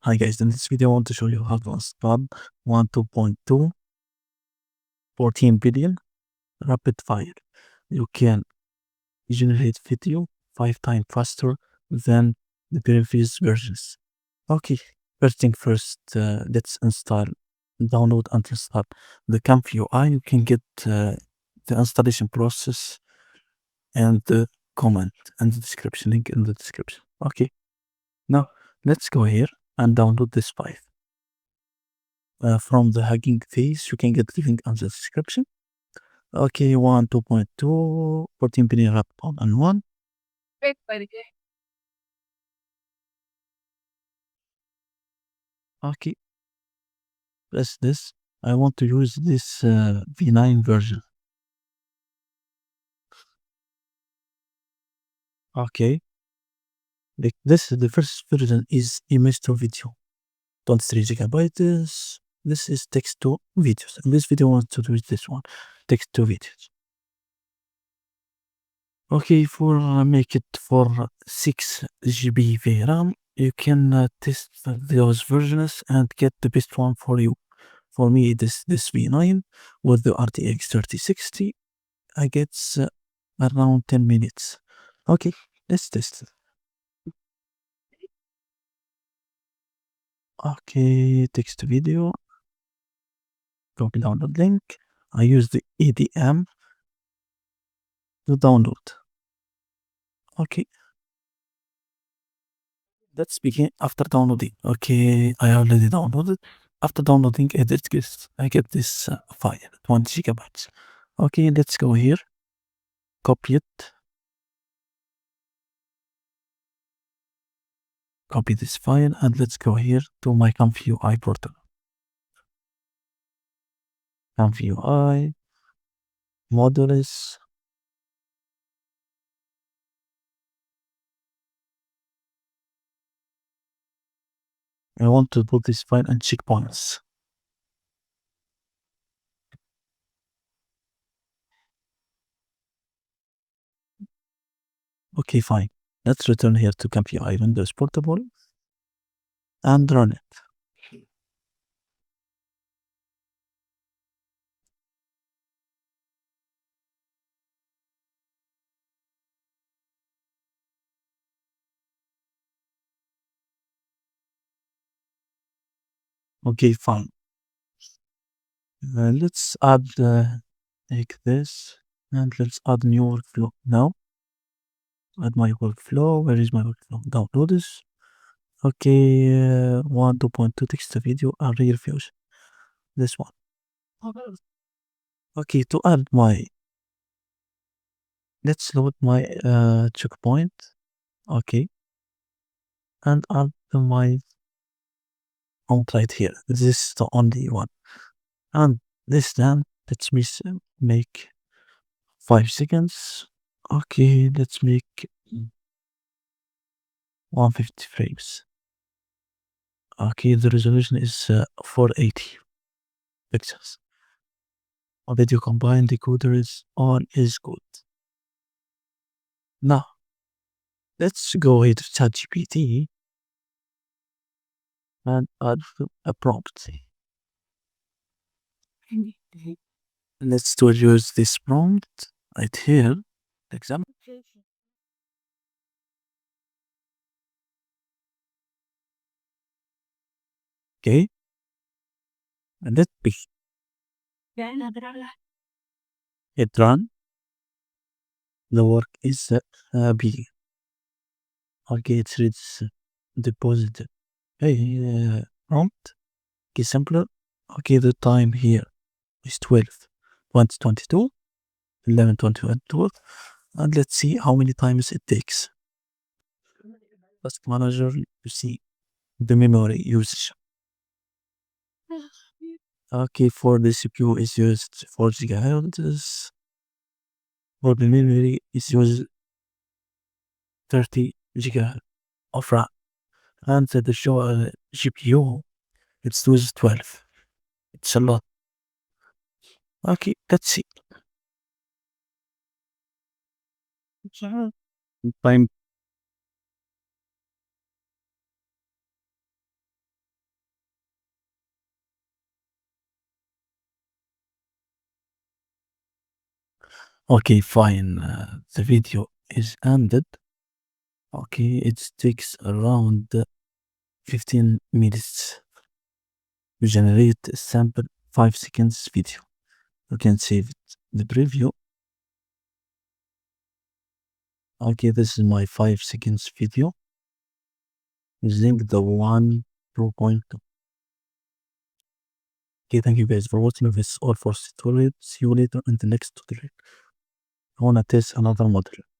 Hi guys, in this video I want to show you how to install WAN 2.2 14 billion rapid fire. You can generate video 5 times faster than the previous versions. Okay, first thing first, let's download and install the ComfyUI. You can get the installation process and the comment and the description link in the description. Okay, now let's go here and download this file. From the Hugging Face, you can get the link on the description. Okay, WAN 2.2, 14 billion rapid all in one. Okay, press this. I want to use this V9 version. Okay, this is the first version is image to video, 23 gigabytes. This is text to videos. And this video wants to use this one, text to videos. Okay, for make it for 6 GB VRAM, you can test those versions and get the best one for you. For me, this V9 with the RTX 3060, I get around 10 minutes. Okay, let's test it. Okay, text to video. Copy download link. I use the EDM to download. Okay, let's begin after downloading. Okay, I already downloaded. After downloading, I get this file, 20 gigabytes. Okay, let's go here. Copy it. Copy this file and let's go here to my ComfyUI portal. ComfyUI, modules. I want to put this file and checkpoints. Okay, fine. Let's return here to ComfyUI Windows Portable and run it. Okay, fine. Let's add like this and let's add new workflow now. Add my workflow. Where is my workflow? Download this. Okay, WAN 2.2 text to video and reviews. This one. Okay, to add my, let's load my checkpoint. Okay, and add my prompt right here. This is the only one. And this then, let's make 5 seconds. Okay, let's make 150 frames. Okay, the resolution is 480 pixels. Video combined decoder is all is good. Now, let's go here to ChatGPT and add a prompt. Let's use this prompt right here. Example. Okay, and let's be it run. The work is begin. Okay, it's reads deposited. Hey, prompt. Okay, simpler. Okay, the time here is 12/2022, 11/2022, and let's see how many times it takes. Task manager to see the memory usage. Okay, for the CPU is used 4 gigahertz. For the memory is used 30 gigahertz of RAM. And the show GPU it's used 12. It's a lot. Okay, let's see. Time Okay, fine. The video is ended. Okay, it takes around 15 minutes to generate a sample 5 seconds video. You can save it. The preview. Okay, this is my 5 seconds video using the WAN 2.2. Okay, thank you guys for watching. This is all for this tutorial. See you later in the next tutorial. I wanna test another model.